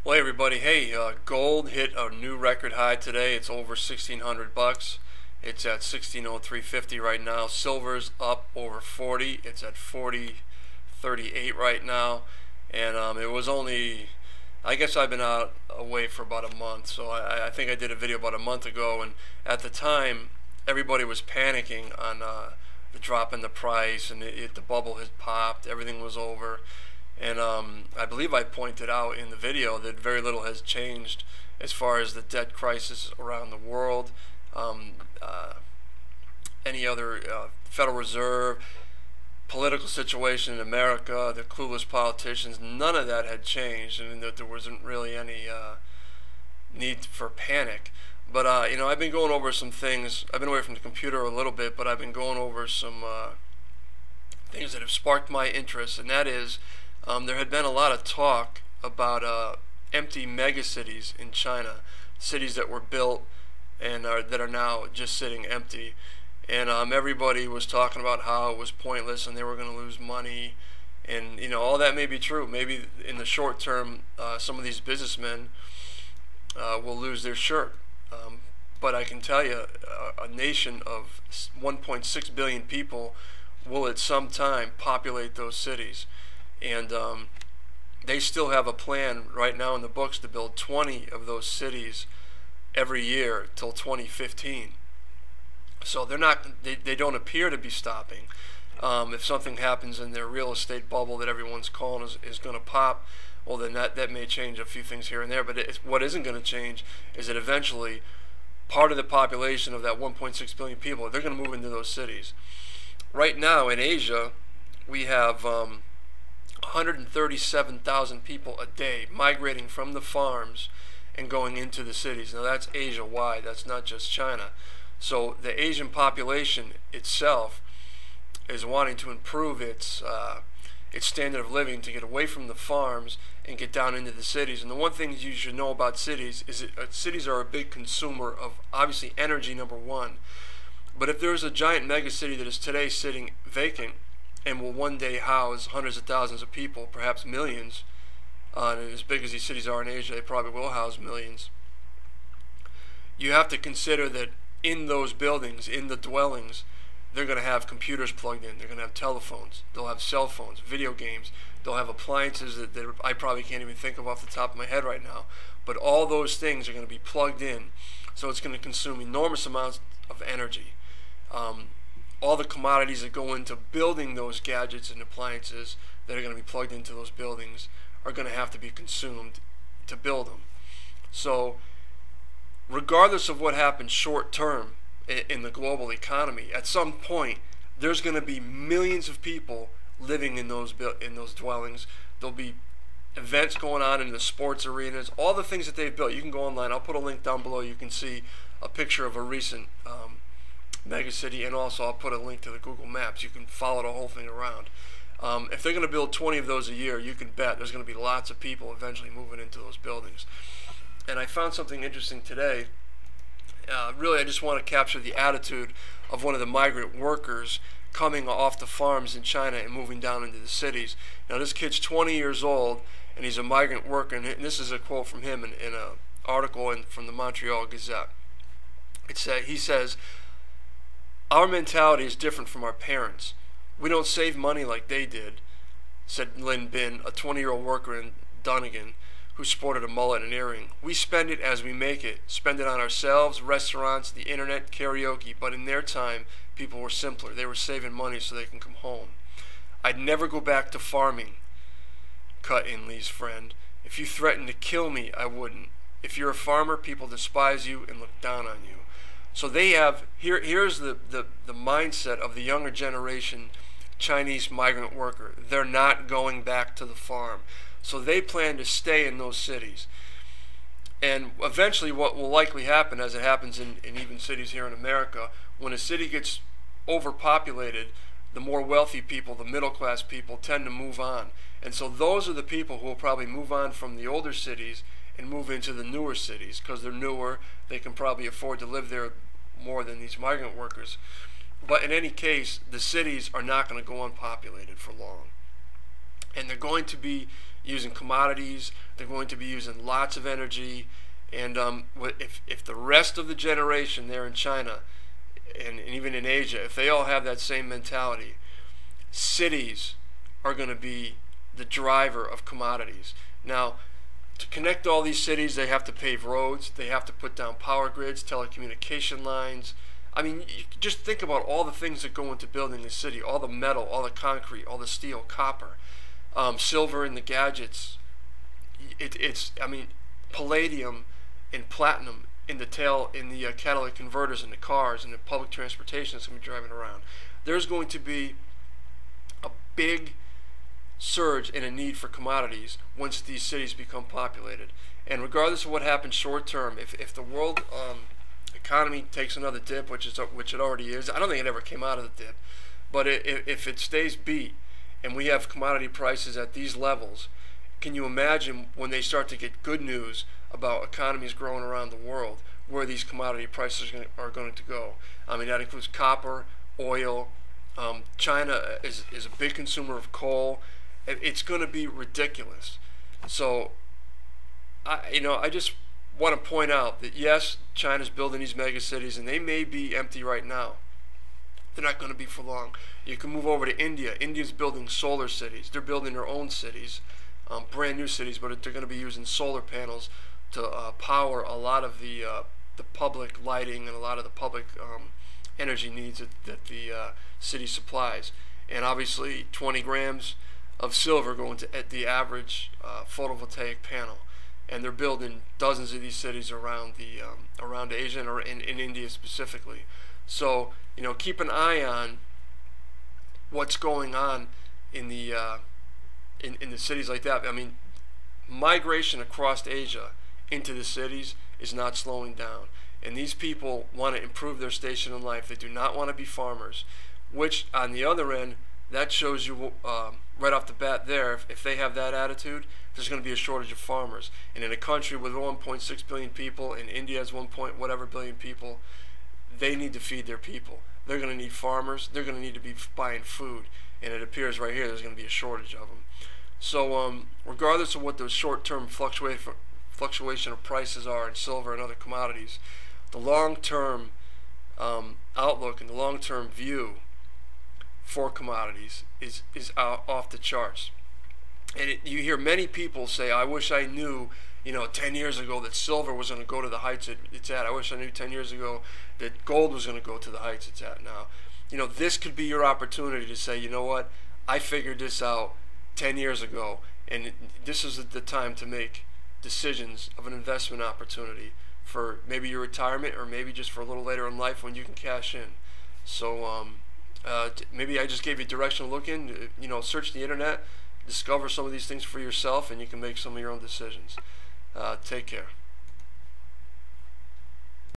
Well, hey everybody, hey, gold hit a new record high today. It's over 1,600 bucks. It's at 1603.50 right now. Silver's up over 40. It's at 40.38 right now. And it was only, I guess I've been away for about a month. So I think I did a video about a month ago, and at the time everybody was panicking on the drop in the price, and the bubble had popped. Everything was over. And I believe I pointed out in the video that very little has changed as far as the debt crisis around the world, any other Federal Reserve, political situation in America, the clueless politicians. None of that had changed, and that there wasn't really any need for panic. But I've been going over some things. I've been away from the computer a little bit, but I've been going over some things that have sparked my interest, and that is, there had been a lot of talk about empty megacities in China, cities that were built and that are now just sitting empty. And everybody was talking about how it was pointless and they were going to lose money. And all that may be true. Maybe in the short term, some of these businessmen will lose their shirt. But I can tell you, a nation of 1.6 billion people will at some time populate those cities. And they still have a plan right now in the books to build 20 of those cities every year till 2015. So they don't appear to be stopping. If something happens in their real estate bubble that everyone's calling is going to pop, well, then that may change a few things here and there. But what isn't going to change is that eventually part of the population of that 1.6 billion people, they're going to move into those cities. Right now in Asia, we have 137,000 people a day migrating from the farms and going into the cities. Now that's Asia-wide, that's not just China. So the Asian population itself is wanting to improve its standard of living, to get away from the farms and get down into the cities. And the one thing you should know about cities is that cities are a big consumer of, obviously, energy, number one. But if there's a giant megacity that is today sitting vacant and will one day house hundreds of thousands of people, perhaps millions, and as big as these cities are in Asia, they probably will house millions, you have to consider that in those buildings, in the dwellings, they're going to have computers plugged in, they're going to have telephones, they'll have cell phones, video games, they'll have appliances that I probably can't even think of off the top of my head right now, but all those things are going to be plugged in, so it's going to consume enormous amounts of energy. All the commodities that go into building those gadgets and appliances that are going to be plugged into those buildings are going to have to be consumed to build them. So regardless of what happens short term in the global economy, at some point there's going to be millions of people living in those dwellings. There'll be events going on in the sports arenas, all the things that they've built. You can go online. I'll put a link down below. You can see a picture of a recent megacity, and also I'll put a link to the Google Maps. You can follow the whole thing around. If they're going to build 20 of those a year, you can bet there's going to be lots of people eventually moving into those buildings. And I found something interesting today. Really, I just want to capture the attitude of one of the migrant workers coming off the farms in China and moving down into the cities. Now, this kid's 20 years old, and he's a migrant worker, and this is a quote from him in an article from the Montreal Gazette. He says, "Our mentality is different from our parents. We don't save money like they did," said Lin Bin, a 20-year-old worker in Dunnigan who sported a mullet and earring. "We spend it as we make it. Spend it on ourselves, restaurants, the internet, karaoke. But in their time, people were simpler. They were saving money so they can come home. I'd never go back to farming," cut in Lee's friend. "If you threatened to kill me, I wouldn't. If you're a farmer, people despise you and look down on you." So they have, here's the mindset of the younger generation Chinese migrant worker. They're not going back to the farm. So they plan to stay in those cities. And eventually what will likely happen, as it happens in even cities here in America, when a city gets overpopulated, the more wealthy people, the middle class people, tend to move on. And so those are the people who will probably move on from the older cities and move into the newer cities, because they're newer, they can probably afford to live there more than these migrant workers. But in any case, the cities are not going to go unpopulated for long. And they're going to be using commodities. They're going to be using lots of energy. And if the rest of the generation there in China and even in Asia, if they all have that same mentality, cities are going to be the driver of commodities. Now, to connect all these cities, they have to pave roads, they have to put down power grids, telecommunication lines. I mean, you just think about all the things that go into building a city, all the metal, all the concrete, all the steel, copper, silver in the gadgets. I mean, palladium and platinum in the catalytic converters in the cars and the public transportation that's going to be driving around. There's going to be a big surge in a need for commodities once these cities become populated. And regardless of what happens short term, if the world economy takes another dip, which it already is, I don't think it ever came out of the dip, but if it stays beat and we have commodity prices at these levels, can you imagine when they start to get good news about economies growing around the world, where these commodity prices are going to go? I mean, that includes copper, oil. China is a big consumer of coal. It's going to be ridiculous. So, I just want to point out that yes, China's building these mega cities, and they may be empty right now. They're not going to be for long. You can move over to India. India's building solar cities. They're building their own cities, brand new cities, but they're going to be using solar panels to power a lot of the public lighting and a lot of the public energy needs that the city supplies. And obviously, 20 grams of silver going to the average photovoltaic panel. And they're building dozens of these cities around Asia or in India specifically. So keep an eye on what's going on in the cities like that. I mean, migration across Asia into the cities is not slowing down, and these people want to improve their station in life. They do not want to be farmers, which on the other end, that shows you right off the bat there, if they have that attitude, there's going to be a shortage of farmers. And in a country with 1.6 billion people, and India has 1 point whatever billion people, they need to feed their people. They're going to need farmers. They're going to need to be buying food. And it appears right here there's going to be a shortage of them. So regardless of what those short-term fluctuation of prices are in silver and other commodities, the long-term outlook and the long-term view for commodities is off the charts. And you hear many people say, I wish I knew 10 years ago that silver was going to go to the heights it's at. I wish I knew 10 years ago that gold was going to go to the heights it's at now. This could be your opportunity to say, you know what, I figured this out 10 years ago, and this is the time to make decisions of an investment opportunity for maybe your retirement or maybe just for a little later in life when you can cash in. So maybe I just gave you direction to look in. Search the internet, discover some of these things for yourself, and you can make some of your own decisions. Take care.